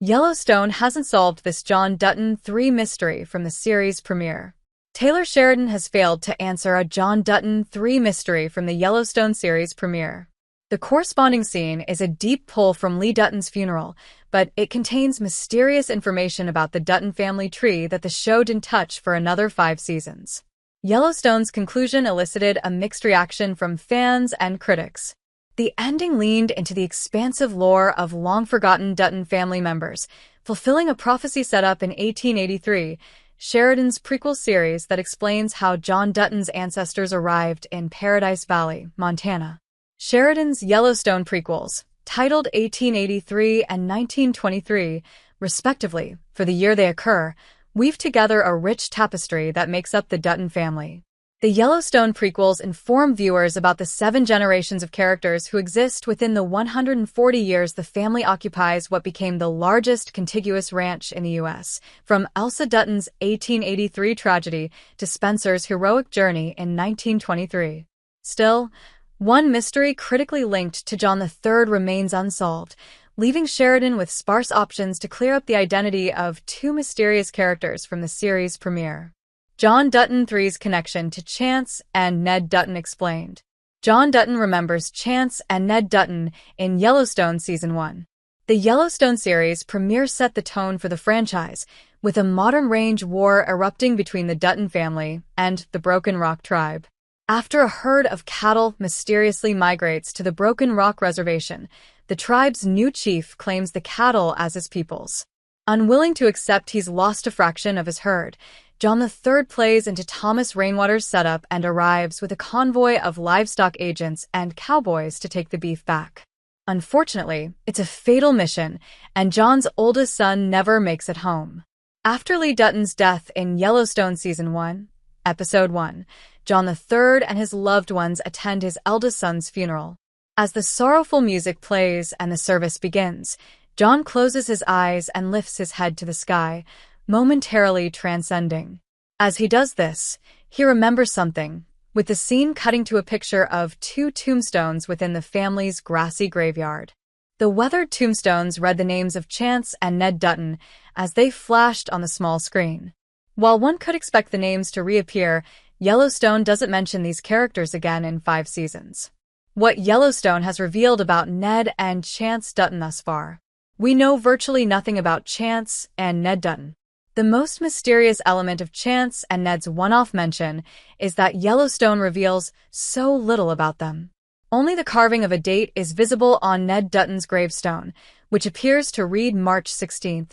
Yellowstone hasn't solved this John Dutton 3 mystery from the series premiere. Taylor Sheridan has failed to answer a John Dutton 3 mystery from the Yellowstone series premiere. The corresponding scene is a deep pull from Lee Dutton's funeral, but it contains mysterious information about the Dutton family tree that the show didn't touch for another 5 seasons. Yellowstone's conclusion elicited a mixed reaction from fans and critics. The ending leaned into the expansive lore of long-forgotten Dutton family members, fulfilling a prophecy set up in 1883, Sheridan's prequel series that explains how John Dutton's ancestors arrived in Paradise Valley, Montana. Sheridan's Yellowstone prequels, titled 1883 and 1923, respectively, for the year they occur, weave together a rich tapestry that makes up the Dutton family. The Yellowstone prequels inform viewers about the 7 generations of characters who exist within the 140 years the family occupies what became the largest contiguous ranch in the U.S., from Elsa Dutton's 1883 tragedy to Spencer's heroic journey in 1923. Still, one mystery critically linked to John III remains unsolved, leaving Sheridan with sparse options to clear up the identity of 2 mysterious characters from the series premiere. John Dutton III's connection to Chance and Ned Dutton explained. John Dutton remembers Chance and Ned Dutton in Yellowstone Season 1. The Yellowstone series premiere set the tone for the franchise, with a modern range war erupting between the Dutton family and the Broken Rock tribe. After a herd of cattle mysteriously migrates to the Broken Rock Reservation, the tribe's new chief claims the cattle as his people's. Unwilling to accept he's lost a fraction of his herd, John III plays into Thomas Rainwater's setup and arrives with a convoy of livestock agents and cowboys to take the beef back. Unfortunately, it's a fatal mission, and John's oldest son never makes it home. After Lee Dutton's death in Yellowstone Season 1, Episode 1, John III and his loved ones attend his eldest son's funeral. As the sorrowful music plays and the service begins, John closes his eyes and lifts his head to the sky, momentarily transcending. As he does this, he remembers something, with the scene cutting to a picture of 2 tombstones within the family's grassy graveyard. The weathered tombstones read the names of Chance and Ned Dutton as they flashed on the small screen. While one could expect the names to reappear, Yellowstone doesn't mention these characters again in 5 seasons. What Yellowstone has revealed about Ned and Chance Dutton thus far? We know virtually nothing about Chance and Ned Dutton. The most mysterious element of Chance and Ned's one-off mention is that Yellowstone reveals so little about them. Only the carving of a date is visible on Ned Dutton's gravestone, which appears to read March 16,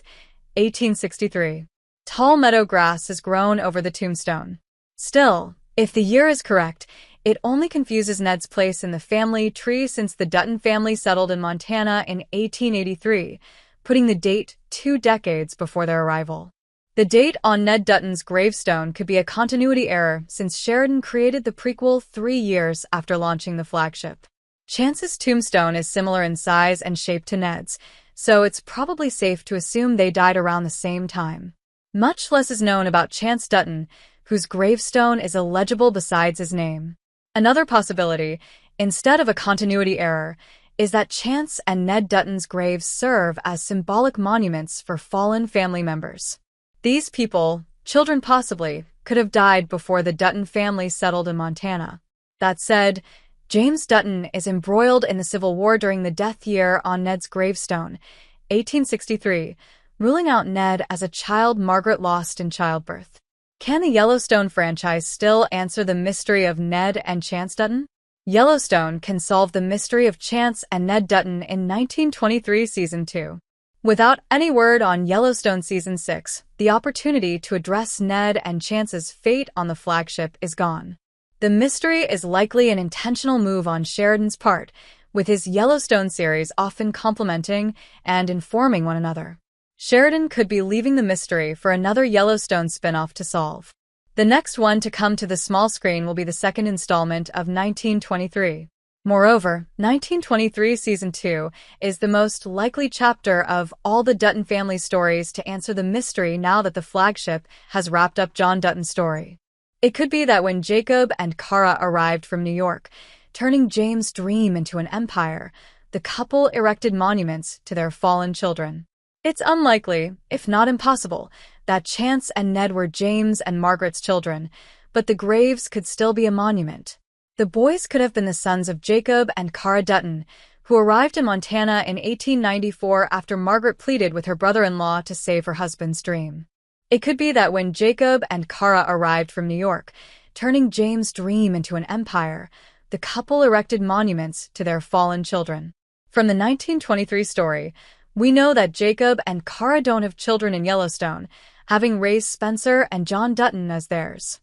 1863. Tall meadow grass has grown over the tombstone. Still, if the year is correct, it only confuses Ned's place in the family tree since the Dutton family settled in Montana in 1883, putting the date 2 decades before their arrival. The date on Ned Dutton's gravestone could be a continuity error since Sheridan created the prequel 3 years after launching the flagship. Chance's tombstone is similar in size and shape to Ned's, so it's probably safe to assume they died around the same time. Much less is known about Chance Dutton, whose gravestone is illegible besides his name. Another possibility, instead of a continuity error, is that Chance and Ned Dutton's graves serve as symbolic monuments for fallen family members. These people, children possibly, could have died before the Dutton family settled in Montana. That said, James Dutton is embroiled in the Civil War during the death year on Ned's gravestone, 1863, ruling out Ned as a child Margaret lost in childbirth. Can the Yellowstone franchise still answer the mystery of Ned and Chance Dutton? Yellowstone can solve the mystery of Chance and Ned Dutton in 1923 Season 2. Without any word on Yellowstone Season 6, the opportunity to address Ned and Chance's fate on the flagship is gone. The mystery is likely an intentional move on Sheridan's part, with his Yellowstone series often complementing and informing one another. Sheridan could be leaving the mystery for another Yellowstone spin-off to solve. The next one to come to the small screen will be the second installment of 1923. Moreover, 1923 Season 2 is the most likely chapter of all the Dutton family stories to answer the mystery now that the flagship has wrapped up John Dutton's story. It could be that when Jacob and Kara arrived from New York, turning James' dream into an empire, the couple erected monuments to their fallen children. It's unlikely, if not impossible, that Chance and Ned were James and Margaret's children, but the graves could still be a monument. The boys could have been the sons of Jacob and Cara Dutton, who arrived in Montana in 1894 after Margaret pleaded with her brother-in-law to save her husband's dream. It could be that when Jacob and Cara arrived from New York, turning James' dream into an empire, the couple erected monuments to their fallen children. From the 1923 story, we know that Jacob and Cara don't have children in Yellowstone, having raised Spencer and John Dutton as theirs.